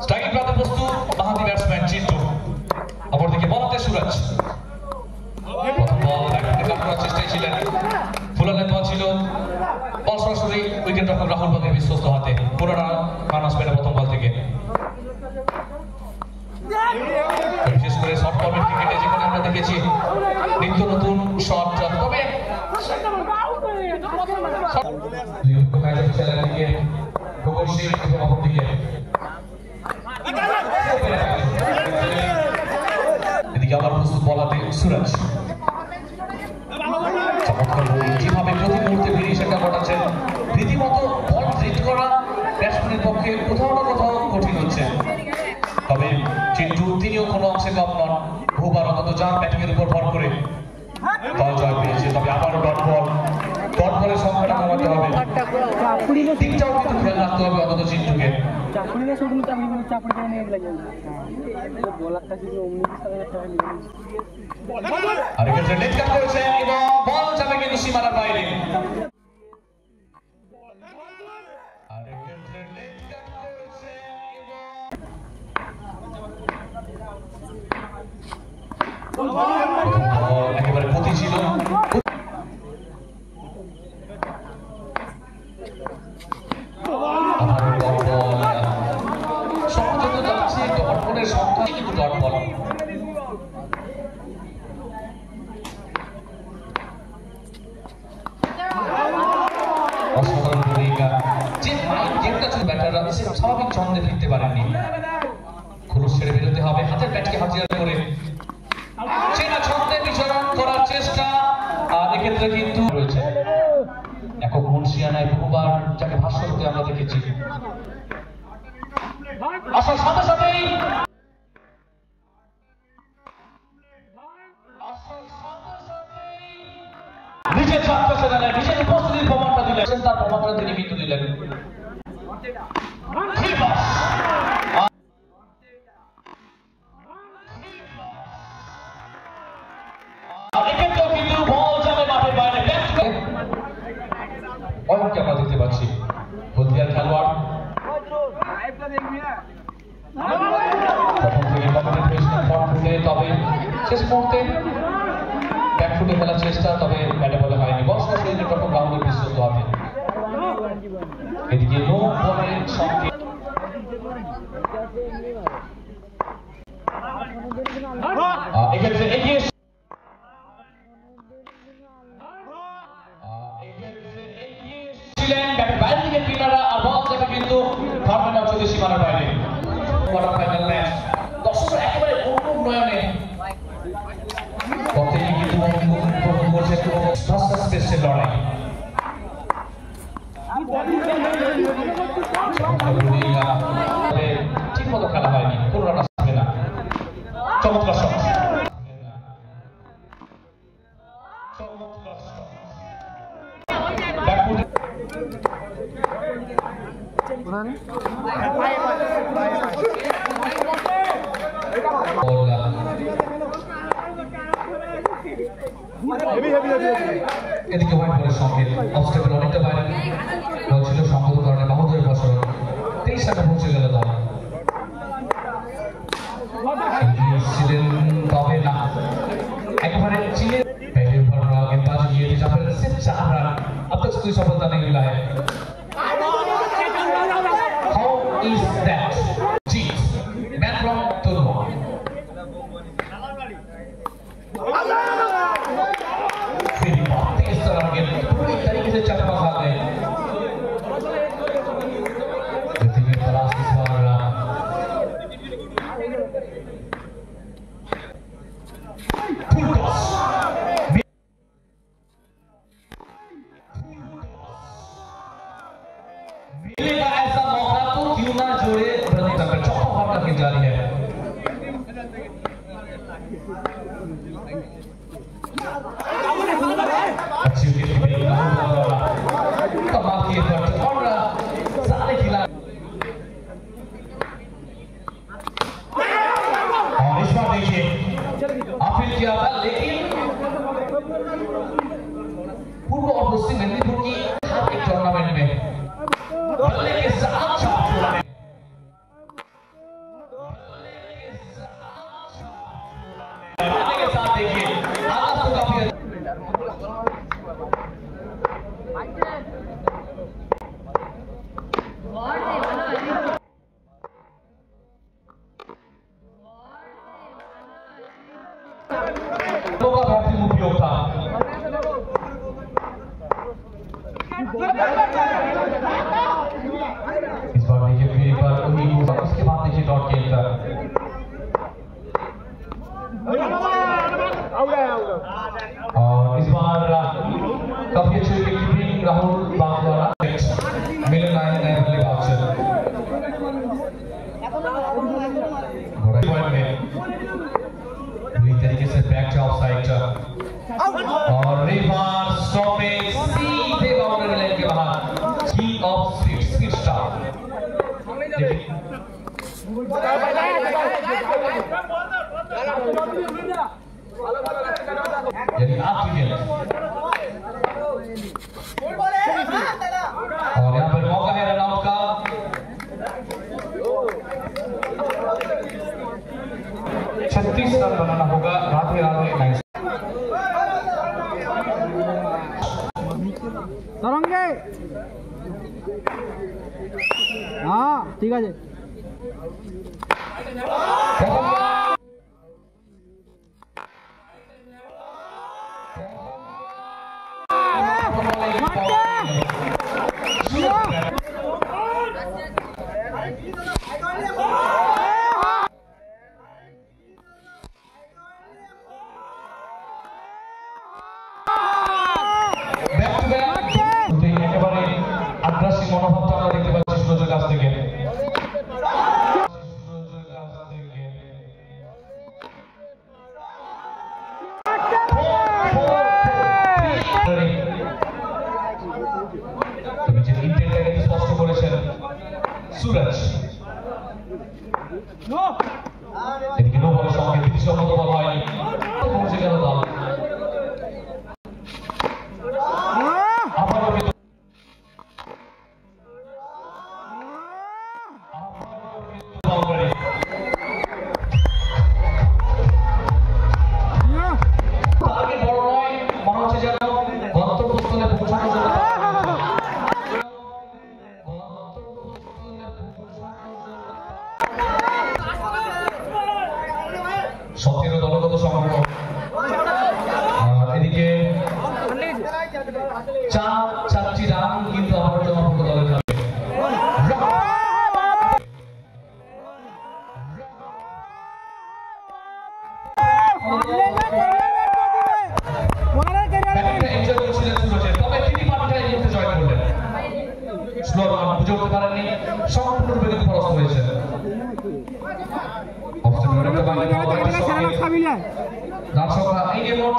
Striking প্রান্তে প্রস্তুত বাহাতি batsman Chintu, অপরদিকে বলাতে সুরাজ। প্রথম বল ব্যাটে কাট করার চেষ্টায় ছিলেন, ফুলানের বল ছিল, বল সরাসরি উইকেট রক্ষক রাহুল বাগের বিশ্বস্ত হাতে। পুরোনো রান আসবে না প্রথম বল থেকে। বিশেষ করে শর্ট ফরম্যাট ক্রিকেটে যেখানে আমরা দেখেছি নিত্য নতুন শট, তবে এদিকে আবার প্রস্তুত বলাতে সুরাজ। চমৎকার যেভাবে প্রতি মুহূর্তে ভেরিয়েশনটা ঘটাচ্ছেন, রীতিমতো বল হিট করা ব্যাটসম্যানের পক্ষে কোথাও না কোথাও কঠিন হচ্ছে। তবে চিন্টু তিনিও কোনো অংশে কম নন, বহুবার অন্তত যার ব্যাটিং এর উপর ভর করে দল জয় পেয়েছে। তবে আবারও ডট বলের সংখ্যাটা কমাতে হবে, দিকটাও কিন্তু খেয়াল রাখতে হবে অন্তত চিন্টুকে। আর এক্ষেত্রে লেগ কাট করেছেন এবং বল যাবে কিন্তু সীমানার বাইরে। একেবারে প্রতি ছিল সংখ্যা কিন্তু ডট বল। অসাধারণ ভূমিকা, যে মাইন্ড গেমটা ব্যাটাররা স্বাভাবিক ছন্দে ফিরতে পারেননি। খোলস ছেড়ে বেরোতে হবে, হাতের ব্যাটকে হাতিয়ার করে চেনা ছন্দে বিচরণ করার চেষ্টা। আর এক্ষেত্রে কিন্তু রয়েছে একক মুন্সিয়ানায় বহুবার যাকে ভাষ্য করতে আমরা দেখেছি। আসার সাথে সাথেই নিজের চাপটা সেখানে নিজের উপস্থিতির প্রমাণটা দিলেন, তার প্রমাণটা তিনি কিন্তু দিলেন। কিন্তু বল যাবে মাঠের বাইরে। অনেককে আমরা দেখতে পাচ্ছি হলদিয়ার খেলোয়াড় প্রথম থেকে কমিটেড হয়েছিলেন ফ্রন্ট ফুটে, তবে শেষ মুহূর্তে ব্যাক ফুটে খেলার চেষ্টা, তবে ব্যাটে বলে হয়নি। বল সরাসরি প্রথম রাহুলের বিশ্বস্ত হাতে। এদিকে নো বলের সঙ্গে এক্ষেত্রে এগিয়ে ছিলেন ব্যাটের বাইরে দিকে কিনারা, আর বল যাবে কিন্তু ফার্মেন্ট চলে সীমানার বাইরে। কোয়ার্টার ফাইনাল ম্যাচ, দর্শকরা একেবারে অন্য নয়নে প্রত্যেকে কিন্তু উপভোগ করছে স্পেসের লড়াই। ঠিক মতো খেলা হয়নি, কোনো রান আসবে না। চমৎকার শট, এদিকে হোয়াইট বলের সঙ্গে অবস্টেবল অনেকটা বাইরে ছিল, সংগত কারণে বাহুদুরের বছর 23 রানে পৌঁছে গেল দল। তবে না একেবারে चीन पहले ओवर गेंदबाजी ये जहाँ पर सिर्फ 4 रन अब तक कोई सफलता नहीं मिला है। How is that? जीत मैन फ्रॉम तुलवा फिर बहुत तेज तरह गेंद पूरी तरीके से चक्का खा गए। पृथ्वी तलाश इस बार फुल टॉस मिलेगा ऐसा मौका तो क्यों ना जोड़े। प्रतिस्पर्धा चौथा ओवर का खेल जारी है। अच्छी विकेट मिली कमाल की एफर्ट और सारे खिलाड़ी और इस बार देखिए अपील किया था लेकिन पूर्व और पश्चिम मेदिनीपुर की एक टूर्नामेंट में बल्ले के साथ यानी आखिरी गेंद और यहाँ पर मौका है रन आउट का। 36 रन बनाना होगा राधे राधे नाइस। तरंगे हाँ ठीक है মনোভাবটা আমরা দেখতে পাচ্ছি সুরজের কাছ থেকে। তবে যে ইন্টেন্টটাকে স্পষ্ট করেছেন সুরজ। এদিকে নো বলের সঙ্গে বিধিসম্মত বল হয়নি, পৌঁছে গেল দল। সতেরো দলগত সংগ্রহ। এদিকে চারটি রান কিন্তু আবার জমাপক্ষ দলের নামে। তবে তিনি পার্টিটা এই মুহূর্তে জয়েন করলেন। স্লো রান বুঝে উঠতে পারেননি, সম্পূর্ণরূপে কিন্তু পরাস্ত হয়েছেন। রান সংখ্যা এই গেম মোট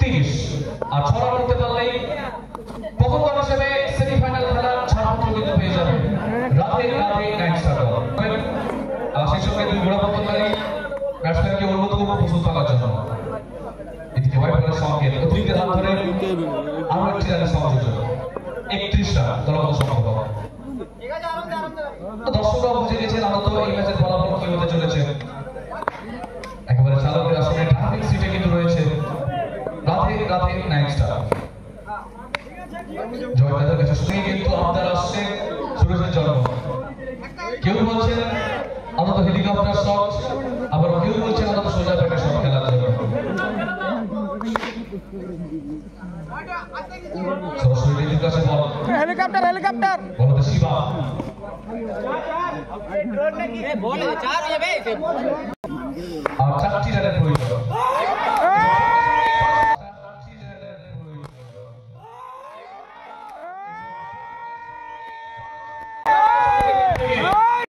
30 আর 6 রান করতে পারলেই প্রথম দল হিসেবে সেমিফাইনাল খেলার ছাড়পত্র কিন্তু পেয়ে যাবে রাধে রাধে নাইট স্টার দল। সেই সঙ্গে দুই গোড়াপত্তনকারী ব্যাটসম্যানকে অনুরোধ করবো প্রস্তুত থাকার জন্য। এদিকে হোয়াইট বলের সংকেত অতিরিক্ত রান ধরে আরো একটি রানের সংযোজন 31 রান দলগত সংগ্রহ। দর্শকরা বুঝে গেছেন আনত এই ম্যাচের ফলাফল কি হতে চলেছে। একেবারে চালকের আসলে ডার্লিং সিটে কিন্তু রয়েছে রাধে রাধে নাইট স্টার। জয়দাদের কাছে শুনে কিন্তু আবদার আসছে সুরেশের জন্য। কেউ বলছেন আনত হেলিকপ্টার শট, আবার কেউ বলছেন আনত সোজা ব্যাটে শট খেলার জন্য। সরাসরি রেডির কাছে বল, হেলিকপ্টার হেলিকপ্টার বলতে শিবা আর 4টি রানের প্রয়োজন।